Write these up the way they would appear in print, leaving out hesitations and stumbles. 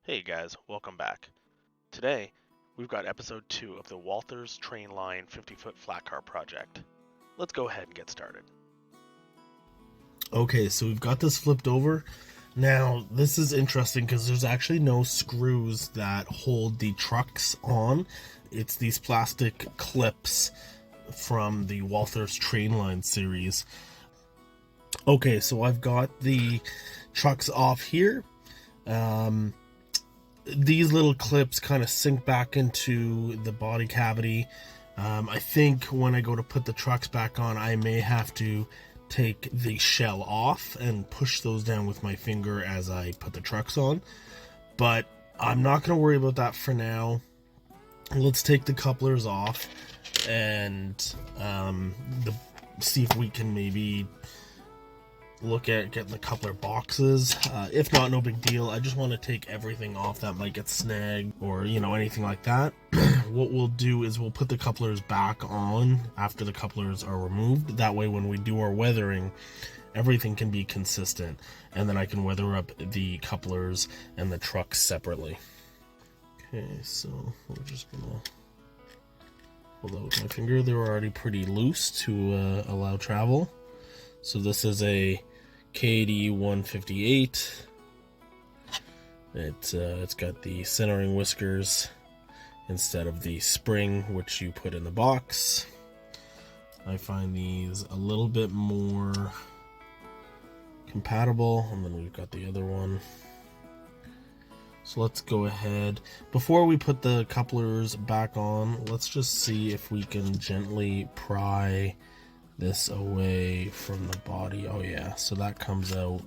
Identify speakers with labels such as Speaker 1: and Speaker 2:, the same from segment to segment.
Speaker 1: Hey guys, welcome back. Today, we've got episode 2 of the Walthers Trainline 50-foot Flatcar project. Let's go ahead and get started.
Speaker 2: Okay, so we've got this flipped over. Now, this is interesting because there's actually no screws that hold the trucks on. It's these plastic clips from the Walthers Trainline series. Okay, so I've got the trucks off here. These little clips kind of sink back into the body cavity. I think when I go to put the trucks back on, I may have to take the shell off and push those down with my finger as I put the trucks on. But I'm not going to worry about that for now. Let's take the couplers off and see if we can maybe look at getting the coupler boxes. If not, no big deal. I just want to take everything off that might get snagged or anything like that. What we'll do is we'll put the couplers back on after the couplers are removed. That way when we do our weathering, everything can be consistent, and then I can weather up the couplers and the trucks separately. Okay, so we're just gonna hold that with my finger. They were already pretty loose to allow travel. So this is a KD 158. It's got the centering whiskers instead of the spring which you put in the box. I find these a little bit more compatible, and then we've got the other one. So let's go ahead. Before we put the couplers back on, let's just see if we can gently pry this away from the body. Oh yeah, so that comes out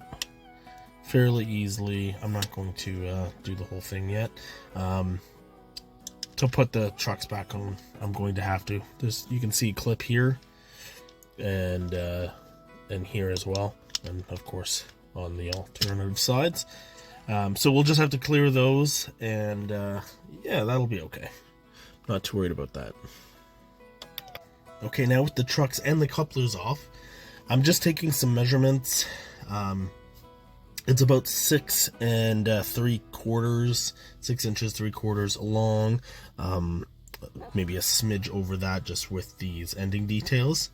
Speaker 2: fairly easily. I'm not going to do the whole thing yet. To put the trucks back on, I'm going to have to. You can see a clip here and here as well, and of course on the alternative sides. So we'll just have to clear those, and yeah, that'll be okay. Not too worried about that. Okay, now with the trucks and the couplers off, I'm just taking some measurements. It's about 6 inches 3/4 long, maybe a smidge over that just with these ending details.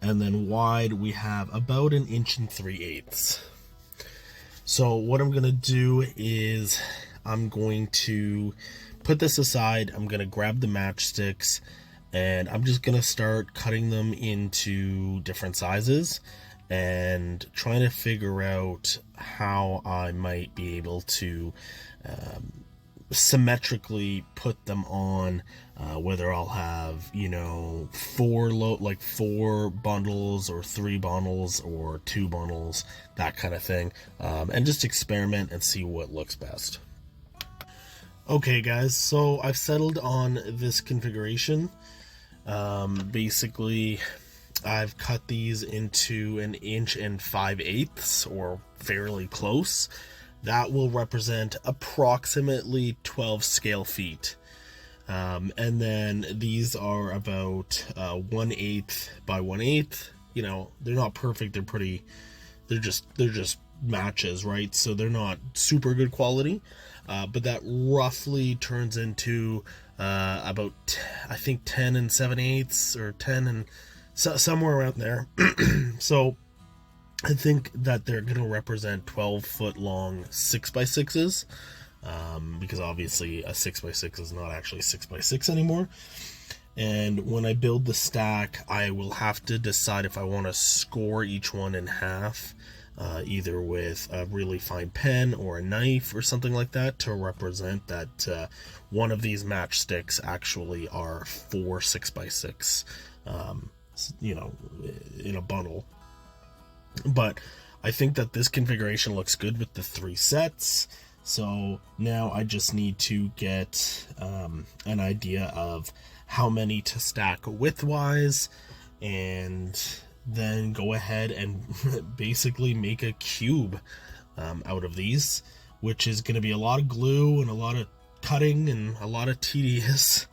Speaker 2: And then wide, we have about 1 3/8 inches. So what I'm going to do is I'm going to put this aside. I'm going to grab the matchsticks, and I'm just going to start cutting them into different sizes and trying to figure out how I might be able to symmetrically put them on, whether I'll have 4 bundles or 3 bundles or 2 bundles, that kind of thing, and just experiment and see what looks best. Okay guys, so I've settled on this configuration. Basically I've cut these into 1 5/8 inches, or fairly close. That will represent approximately 12 scale feet. And then these are about 1/8 by 1/8. They're not perfect. They're just matches, right? So they're not super good quality. But that roughly turns into about, I think, 10 7/8, or 10 and somewhere around there. So I think that they're going to represent 12-foot long 6x6s, because obviously a 6x6 is not actually 6x6 anymore. And when I build the stack, I will have to decide if I want to score each one in half, either with a really fine pen or a knife or something like that, to represent that one of these matchsticks actually are 4 6x6, in a bundle. But I think that this configuration looks good with the 3 sets. So now I just need to get an idea of how many to stack widthwise, and then go ahead and basically make a cube out of these, which is going to be a lot of glue and a lot of cutting and a lot of tedious,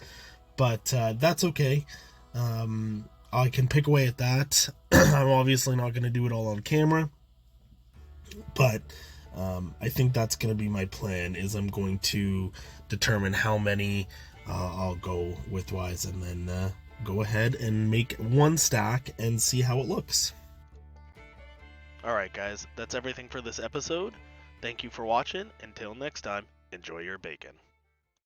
Speaker 2: but that's okay. I can pick away at that. I'm obviously not going to do it all on camera, but I think that's going to be my plan, is I'm going to determine how many I'll go widthwise, and then go ahead and make one stack and see how it looks.
Speaker 1: Alright guys, that's everything for this episode. Thank you for watching. Until next time, enjoy your bacon.